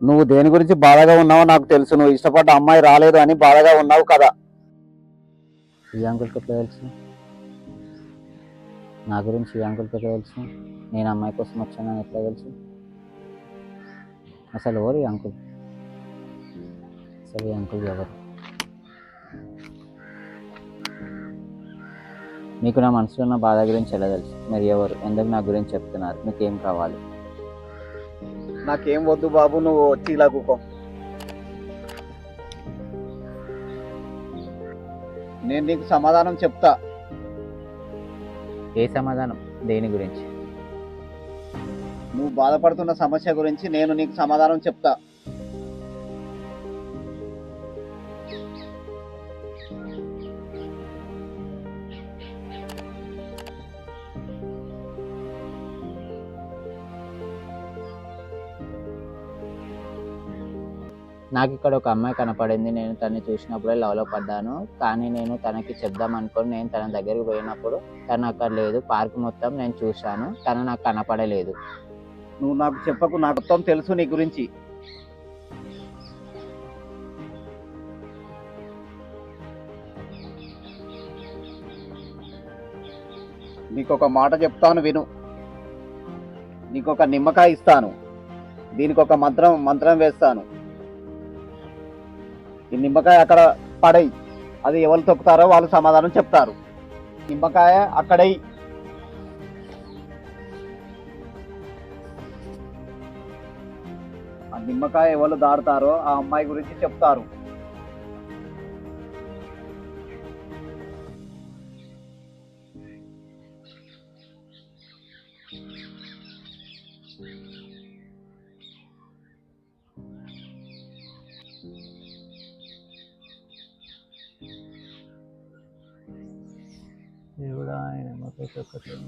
నువ్వు దేని గురించి బాధగా ఉన్నావో నాకు తెలుసు. నువ్వు ఇష్టపడ్డ అమ్మాయి రాలేదు అని బాధగా ఉన్నావు కదా. ఈ అంకుల్కి ఎట్లా తెలుసు? నా గురించి ఈ అంకుల్కి ఎట్లా తెలుసు? నేను అమ్మాయి కోసం వచ్చానని ఎట్లా తెలుసు? అసలు ఎవరు ఈ అంకుల్? అసలు ఈ అంకుల్ ఎవరు? మీకు నా మనసులో ఉన్న బాధ గురించి ఎలా తెలుసు? మీరు ఎవరు? ఎందుకు నా గురించి చెప్తున్నారు? మీకు ఏం కావాలి? నాకేం వద్దు బాబు, నువ్వు వచ్చి ఇలా కూకో. నేను నీకు సమాధానం చెప్తా. ఏ సమాధానం? దేని గురించి? నువ్వు బాధపడుతున్న సమస్య గురించి నేను నీకు సమాధానం చెప్తా. నాకు ఇక్కడ ఒక అమ్మాయి కనపడింది. నేను తనని చూసినప్పుడే లవ్లో పడ్డాను. కానీ నేను తనకి చెప్దాం అనుకొని నేను తన దగ్గరికి పోయినప్పుడు తను అక్కడ లేదు. పార్క్ మొత్తం నేను చూశాను, తను నాకు కనపడలేదు. నువ్వు నాకు చెప్పకు, నాకు మొత్తం తెలుసు నీ గురించి. నీకొక మాట చెప్తాను విను. నీకొక నిమ్మకాయ ఇస్తాను, దీనికి ఒక మంత్రం వేస్తాను. ఈ నిమ్మకాయ అక్కడ పడేయి. అది ఎవరు తొక్కుతారో వాళ్ళు సమాధానం చెప్తారు. నిమ్మకాయ అక్కడై. ఆ నిమ్మకాయ ఎవరు దాడతారో ఆ అమ్మాయి గురించి చెప్తారు. దేవుడా, ఆయన నిమ్మకాయ తొక్కటం.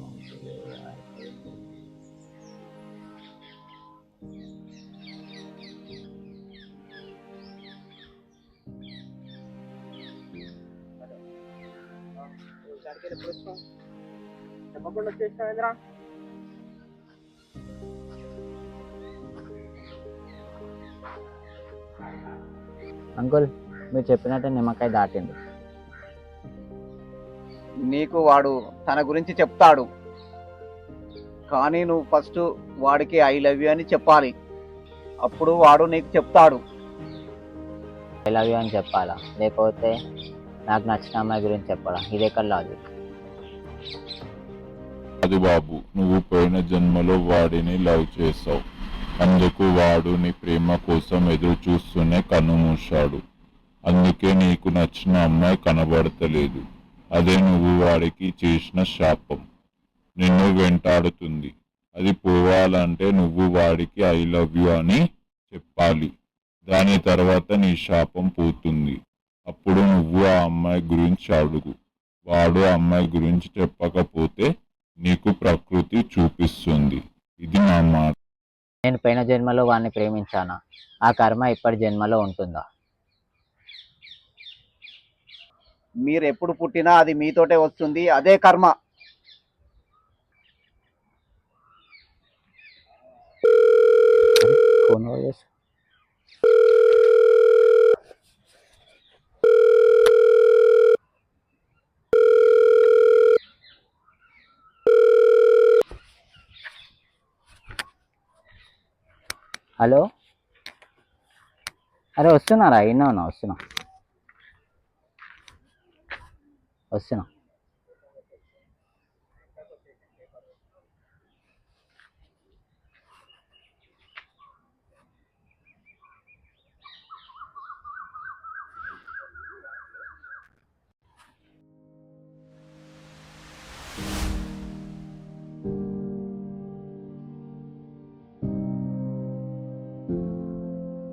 చెప్పకుండా చేసినా అంకుల్, మీరు చెప్పినట్టే నిమ్మకాయ దాటింది. నీకు వాడు తన గురించి చెప్తాడు, కానీ నువ్వు ఫస్ట్ వాడికి ఐ లవ్ యూ అని చెప్పాలి. అప్పుడు వాడు నీకు చెప్తాడు. ఐ లవ్ యూ అని చెప్పాలా? లేకపోతే నాకు నచ్చిన అమ్మాయి గురించి చెప్పాలా? ఇదెక్కడ లాజిక్? అది బాబు, నువ్వు పోయిన జన్మలో వాడిని లవ్ చేసావు. అందుకు వాడు నీ ప్రేమ కోసం ఎదురు చూస్తూనే కన్నుమూశాడు. అందుకే నీకు నచ్చిన అమ్మాయి కనబడతలేదు. అదే నువ్వు వాడికి చేసిన శాపం నిన్ను వెంటాడుతుంది. అది పోవాలంటే నువ్వు వాడికి ఐ లవ్ యూ అని చెప్పాలి. దాని తర్వాత నీ శాపం పోతుంది. అప్పుడు నువ్వు ఆ అమ్మాయి గురించి అడుగు. వాడు ఆ అమ్మాయి గురించి చెప్పకపోతే నీకు ప్రకృతి చూపిస్తుంది. ఇది నా మాట. నేను పోయిన జన్మలో వాడిని ప్రేమించానా? ఆ కర్మ ఇప్పటి జన్మలో ఉంటుందా? మీరు ఎప్పుడు పుట్టినా అది మీతోటే వస్తుంది, అదే కర్మ. ఫోన్ చేసి హలో, అరే వస్తున్నారా? ఇన్నా వస్తున్నా.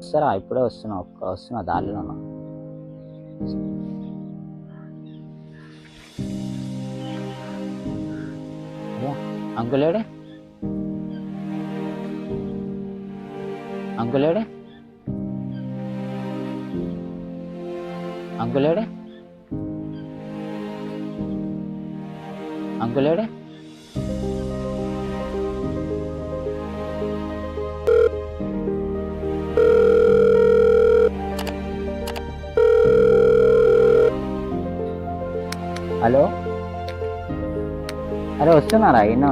వస్తారా? ఇప్పుడే వస్తున్నా దారిలో ఉన్నా. అంకులేడే అంకులేడే అంకులేడే అంకులేడే హలో, అరే వస్తున్నారా? ఎన్నో